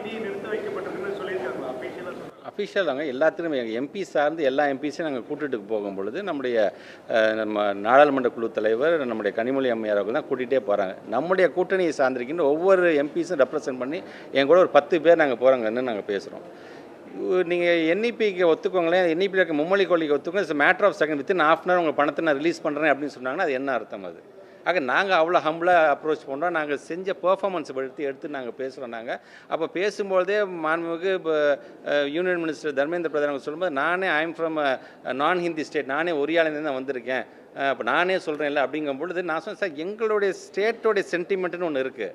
நிதி நிறுத்தி வைக்கப்பட்டிருக்குன்னு சொல்லியிருக்காங்க அஃபீஷியலாக. அஃபிஷியல் தாங்க எல்லாத்துலேயுமே எம்பி சார்ந்து எல்லா எம்பிஸையும் நாங்கள் கூட்டிகிட்டு போகும் பொழுது நம்முடைய நம்ம நாடாளுமன்ற குழு தலைவர் நம்முடைய கனிமொழி அம்மையார் அவர்கள் தான் கூட்டிகிட்டே போகிறாங்க. நம்முடைய கூட்டணியை சார்ந்திருக்கின்ற ஒவ்வொரு எம்பிஸும் ரெப்ரசென்ட் பண்ணி என் கூட ஒரு 10 பேர் நாங்கள் போகிறாங்கன்னு நாங்கள் பேசுகிறோம். நீங்கள் என்இபிக்கு ஒத்துக்கோங்களேன், என்இபியில் இருக்க மும்மொழி கொள்கைக்கு ஒத்துக்கோங்க, it's matter of second within ½ hour உங்கள் பணத்தை நான் ரிலீஸ் பண்ணுறேன் அப்படின்னு சொன்னாங்கன்னா அது என்ன அர்த்தம்? அது ஆக நாங்கள் அவ்வளோ ஹம்பிளாக அப்ரோச் பண்ணுறோம். நாங்கள் செஞ்ச பெர்ஃபார்மன்ஸ் எடுத்து நாங்கள் பேசுகிறோம். நாங்கள் அப்போ பேசும்போதே மாண்புமிகு இப்போ யூனியன் மினிஸ்டர் தர்மேந்திர பிரதான் அவங்க சொல்லும்போது நானே ஐ எம் ஃப்ரம் நான் ஹிந்தி ஸ்டேட், நானே ஒரியாலேருந்து தான் வந்திருக்கேன், அப்போ நானே சொல்கிறேன் இல்லை அப்படிங்கும் பொழுது நான் சொன்னேன் சார் எங்களுடைய ஸ்டேட்டோடைய சென்டிமெண்ட்டுன்னு ஒன்று இருக்குது.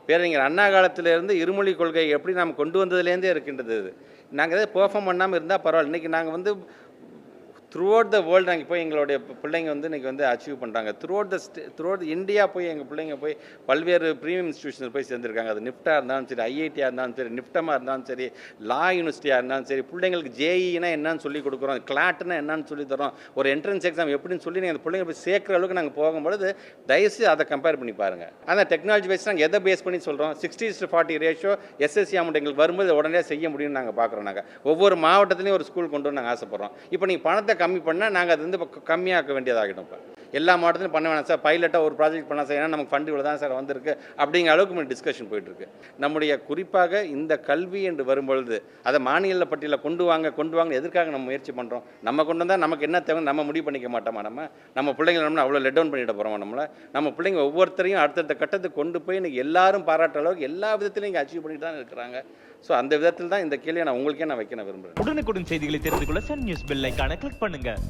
பேரறிஞர் அண்ணா காலத்திலேருந்து இருமொழி கொள்கை எப்படி நாம் கொண்டு வந்ததுலேருந்தே இருக்கின்றது. நாங்கள் எதாவது பெர்ஃபார்ம் பண்ணாமல் இருந்தால் பரவாயில்ல. இன்றைக்கி நாங்கள் வந்து த்ரூ அவுட் த வேர்ல்டு நாங்கள் போய் எங்களுடைய பிள்ளைங்க வந்து இன்றைக்கி வந்து அச்சீவ் பண்ணுறாங்க. த்ரூ அவுட் இந்தியா போய் எங்கள் பிள்ளைங்க போய் பல்வேறு ப்ரீமியம் இன்ஸ்டியூஷனில் போய் சேர்ந்துருக்காங்க. அது நிஃப்டாக இருந்தாலும் சரி, ஐஐடியாக இருந்தாலும் சரி, நிஃப்டமாக இருந்தாலும் சரி, லா யூனிவர்சிட்டியாக இருந்தாலும் சரி, பிள்ளைங்களுக்கு ஜேஇனா என்னன்னு சொல்லி கொடுக்குறோம், கிளாட்னா என்னன்னு சொல்லி தரோம், ஒரு என்ட்ரன்ஸ் எக்ஸாம் எப்படின்னு சொல்லி நீங்கள் அந்த பிள்ளைங்க போய் சேர்க்குற அளவுக்கு நாங்கள் போகும்பொழுது தயவுசு அதை கம்பேர் பண்ணி பாருங்கள். ஆனால் டெக்னாலஜி வைஸ் நாங்கள் எதை பேஸ் பண்ணி சொல்கிறோம், 60:40 ரேஷியோ எஸ்எஸ்சி அமௌண்ட் எங்களுக்கு வரும்போது உடனே செய்ய முடியும்னு நாங்கள் பார்க்குறோம். நாங்கள் ஒவ்வொரு மாவட்டத்துலேயும் ஒரு ஸ்கூல் கொண்டு வந்து நாங்கள் ஆசைப்பட்றோம். இப்போ நீங்கள் பணத்தை கம்மி பண்ணால் நாங்கள் அது வந்து இப்போ கம்மியாக்க வேண்டியதாகிடும். இப்போ எல்லா மாவட்டத்திலும் பண்ண வேணாம் சார், பைலட்டாக ஒரு ப்ராஜெக்ட் பண்ணலாம் சார், ஏன்னா நமக்கு ஃபண்டு இவ்வளோ தான் சார் வந்திருக்கு அப்படிங்கிற அளவுக்கு நம்ம டிஸ்கஷன் போயிட்டுருக்கு. நம்முடைய குறிப்பாக இந்த கல்வி என்று வரும்பொழுது அதை மாநில பட்டியலில் கொண்டு வாங்க எதற்காக நம்ம முயற்சி பண்ணுறோம்? நம்ம கொண்டு வந்தால் நமக்கு என்ன தேவை நம்ம முடிவு பண்ணிக்க மாட்டோமா? நம்ம பிள்ளைங்களை நம்ம அவ்வளோ லெட் டவுன் பண்ணிட போகிறோமா? நம்ம பிள்ளைங்க ஒவ்வொருத்தரையும் அடுத்தடுத்த கட்டத்துக்கு கொண்டு போய் இன்றைக்கி எல்லாரும் பாராட்டுற அளவுக்கு எல்லா விதத்திலையும் இங்கே அச்சீவ் பண்ணிட்டு தான் இருக்கிறாங்க. ஸோ அந்த விதத்தில் தான் இந்த கேள்வியை நான் உங்களுக்கே நான் வைக்க விரும்புகிறேன். உடனுக்குடன் செய்திகளை தெரிந்து கொள்ள சன் நியூஸ் பெல் ஐகானை கிளிக் பண்ணுங்கள்.